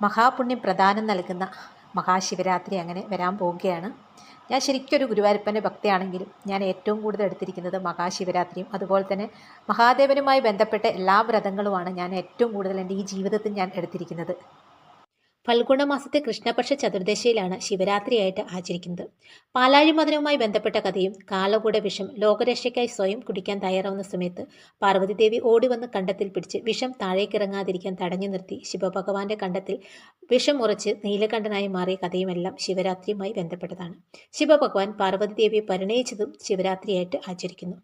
മഹാപുണ്യം പ്രദാനം നൽകുന്ന മഹാശിവരാത്രി അങ്ങനെ വരാൻ പോവുകയാണ്. ഞാൻ ശരിക്കും ഒരു ഗുരുവായൂരപ്പൻ്റെ ഭക്തയാണെങ്കിലും ഞാൻ ഏറ്റവും കൂടുതൽ എടുത്തിരിക്കുന്നത് മഹാശിവരാത്രിയും അതുപോലെ തന്നെ മഹാദേവനുമായി ബന്ധപ്പെട്ട എല്ലാ വ്രതങ്ങളുമാണ് ഞാൻ ഏറ്റവും കൂടുതൽ എൻ്റെ ഈ ജീവിതത്തിൽ ഞാൻ എടുത്തിരിക്കുന്നത്. ഫൽഗുണ മാസത്തെ കൃഷ്ണപക്ഷ ചതുർദശിയിലാണ് ശിവരാത്രിയായിട്ട് ആചരിക്കുന്നത്. പാലാഴി മദനവുമായി ബന്ധപ്പെട്ട കഥയും കാലകൂട വിഷം ലോകരക്ഷയ്ക്കായി സ്വയം കുടിക്കാൻ തയ്യാറാവുന്ന സമയത്ത് പാർവതിദേവി ഓടിവന്ന് കണ്ടത്തിൽ പിടിച്ച് വിഷം താഴേക്കിറങ്ങാതിരിക്കാൻ തടഞ്ഞു നിർത്തി ശിവഭഗവാന്റെ കണ്ടത്തിൽ വിഷം ഉറച്ച് നീലകണ്ഠനായി മാറിയ കഥയുമെല്ലാം ശിവരാത്രിയുമായി ബന്ധപ്പെട്ടതാണ്. ശിവഭഗവാൻ പാർവതിദേവിയെ പരിണയിച്ചതും ശിവരാത്രിയായിട്ട് ആചരിക്കുന്നു.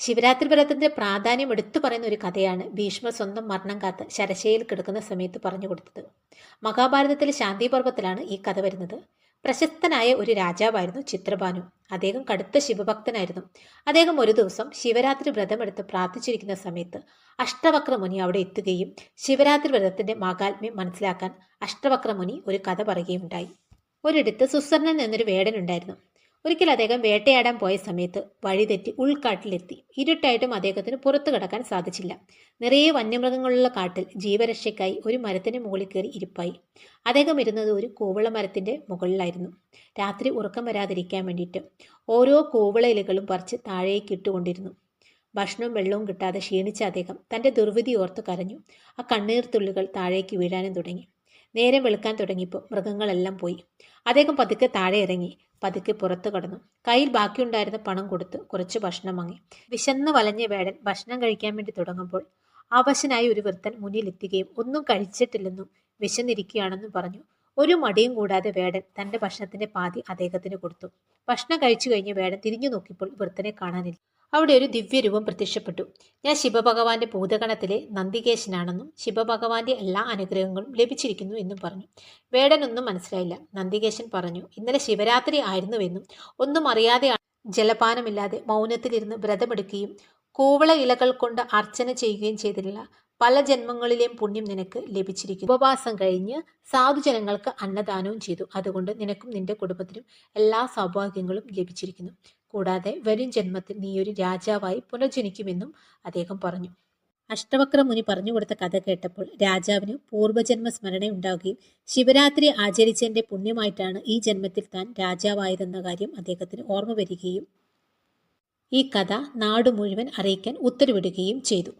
ശിവരാത്രി വ്രതത്തിന്റെ പ്രാധാന്യം എടുത്തു പറയുന്ന ഒരു കഥയാണ് ഭീഷ്മർ സ്വന്തം മരണം കാത്ത് ശരശയിൽ കിടക്കുന്ന സമയത്ത് പറഞ്ഞു കൊടുത്തത്. മഹാഭാരതത്തിലെ ശാന്തിപർവത്തിലാണ് ഈ കഥ വരുന്നത്. പ്രശസ്തനായ ഒരു രാജാവായിരുന്നു ചിത്രഭാനു. അദ്ദേഹം കടുത്ത ശിവഭക്തനായിരുന്നു. അദ്ദേഹം ഒരു ദിവസം ശിവരാത്രി വ്രതമെടുത്ത് പ്രാർത്ഥിച്ചിരിക്കുന്ന സമയത്ത് അഷ്ടവക്രമുനി അവിടെ എത്തുകയും ശിവരാത്രി വ്രതത്തിന്റെ മാഹാത്മ്യം മനസ്സിലാക്കാൻ അഷ്ടവക്രമുനി ഒരു കഥ പറയുകയുണ്ടായി. ഒരിടത്ത് സുസർണൻ എന്നൊരു വേടനുണ്ടായിരുന്നു. ഒരിക്കൽ അദ്ദേഹം വേട്ടയാടാൻ പോയ സമയത്ത് വഴിതെറ്റി ഉൾക്കാട്ടിലെത്തി. ഇരുട്ടായിട്ടും അദ്ദേഹത്തിന് പുറത്തു കടക്കാൻ സാധിച്ചില്ല. നിറയെ വന്യമൃഗങ്ങളുള്ള കാട്ടിൽ ജീവരക്ഷയ്ക്കായി ഒരു മരത്തിന് മുകളിൽ കയറി ഇരിപ്പായി. അദ്ദേഹം ഇരുന്നത് ഒരു കൂവള മരത്തിന്റെ മുകളിലായിരുന്നു. രാത്രി ഉറക്കം വരാതിരിക്കാൻ വേണ്ടിയിട്ട് ഓരോ കൂവള ഇലകളും പറിച്ച് താഴേക്ക് ഇട്ടുകൊണ്ടിരുന്നു. ഭക്ഷണവും വെള്ളവും കിട്ടാതെ ക്ഷീണിച്ച അദ്ദേഹം തന്റെ ദുർവിധി ഓർത്ത് കരഞ്ഞു. ആ കണ്ണീർ തുള്ളികൾ താഴേക്ക് വീഴാനും തുടങ്ങി. നേരം വെളുക്കാൻ തുടങ്ങിയപ്പോൾ മൃഗങ്ങളെല്ലാം പോയി. അദ്ദേഹം പതുക്കെ താഴെ ഇറങ്ങി പതുക്കെ പുറത്തു കടന്നു. കയ്യിൽ ബാക്കിയുണ്ടായിരുന്ന പണം കൊടുത്ത് കുറച്ച് ഭക്ഷണം വാങ്ങി. വിശന്ന് വലഞ്ഞ വേടൻ ഭക്ഷണം കഴിക്കാൻ വേണ്ടി തുടങ്ങുമ്പോൾ അവശനായി ഒരു വൃദ്ധൻ മുന്നിലെത്തുകയും ഒന്നും കഴിച്ചിട്ടില്ലെന്നും വിശന്നിരിക്കുകയാണെന്നും പറഞ്ഞു. ഒരു മടിയും കൂടാതെ വേടൻ തന്റെ ഭക്ഷണത്തിന്റെ പാതി അദ്ദേഹത്തിന് കൊടുത്തു. ഭക്ഷണം കഴിച്ചു കഴിഞ്ഞ് വേടൻ തിരിഞ്ഞു നോക്കിയപ്പോൾ വൃദ്ധനെ കാണാനില്ല. അവിടെ ഒരു ദിവ്യരൂപം പ്രത്യക്ഷപ്പെട്ടു. ഞാൻ ശിവഭഗവാന്റെ ഭൂതഗണത്തിലെ നന്ദികേശനാണെന്നും ശിവഭഗവാന്റെ എല്ലാ അനുഗ്രഹങ്ങളും ലഭിച്ചിരിക്കുന്നു എന്നും പറഞ്ഞു. വേടനൊന്നും മനസ്സിലായില്ല. നന്ദികേശൻ പറഞ്ഞു, ഇന്നലെ ശിവരാത്രി ആയിരുന്നുവെന്നും ഒന്നും അറിയാതെയാണ് ജലപാനമില്ലാതെ മൗനത്തിലിരുന്ന് വ്രതമെടുക്കുകയും കൂവള ഇലകൾ കൊണ്ട് അർച്ചന ചെയ്യുകയും ചെയ്തില്ല. പല ജന്മങ്ങളിലെയും പുണ്യം നിനക്ക് ലഭിച്ചിരിക്കുന്നു. ഉപവാസം കഴിഞ്ഞ് സാധുജനങ്ങൾക്ക് അന്നദാനവും ചെയ്തു. അതുകൊണ്ട് നിനക്കും നിന്റെ കുടുംബത്തിനും എല്ലാ സൗഭാഗ്യങ്ങളും ലഭിച്ചിരിക്കുന്നു. കൂടാതെ വരും ജന്മത്തിൽ നീ ഒരു രാജാവായി പുനർജനിക്കുമെന്നും അദ്ദേഹം പറഞ്ഞു. അഷ്ടവക്ര മുനി പറഞ്ഞു കൊടുത്ത കഥ കേട്ടപ്പോൾ രാജാവിന് പൂർവ്വജന്മ സ്മരണ ഉണ്ടാവുകയും ശിവരാത്രി ആചരിച്ചതിന്റെ പുണ്യമായിട്ടാണ് ഈ ജന്മത്തിൽ താൻ രാജാവായതെന്ന കാര്യം അദ്ദേഹത്തിന് ഓർമ്മ വരികയും ഈ കഥ നാടു മുഴുവൻ അറിയിക്കാൻ ഉത്തരവിടുകയും ചെയ്തു.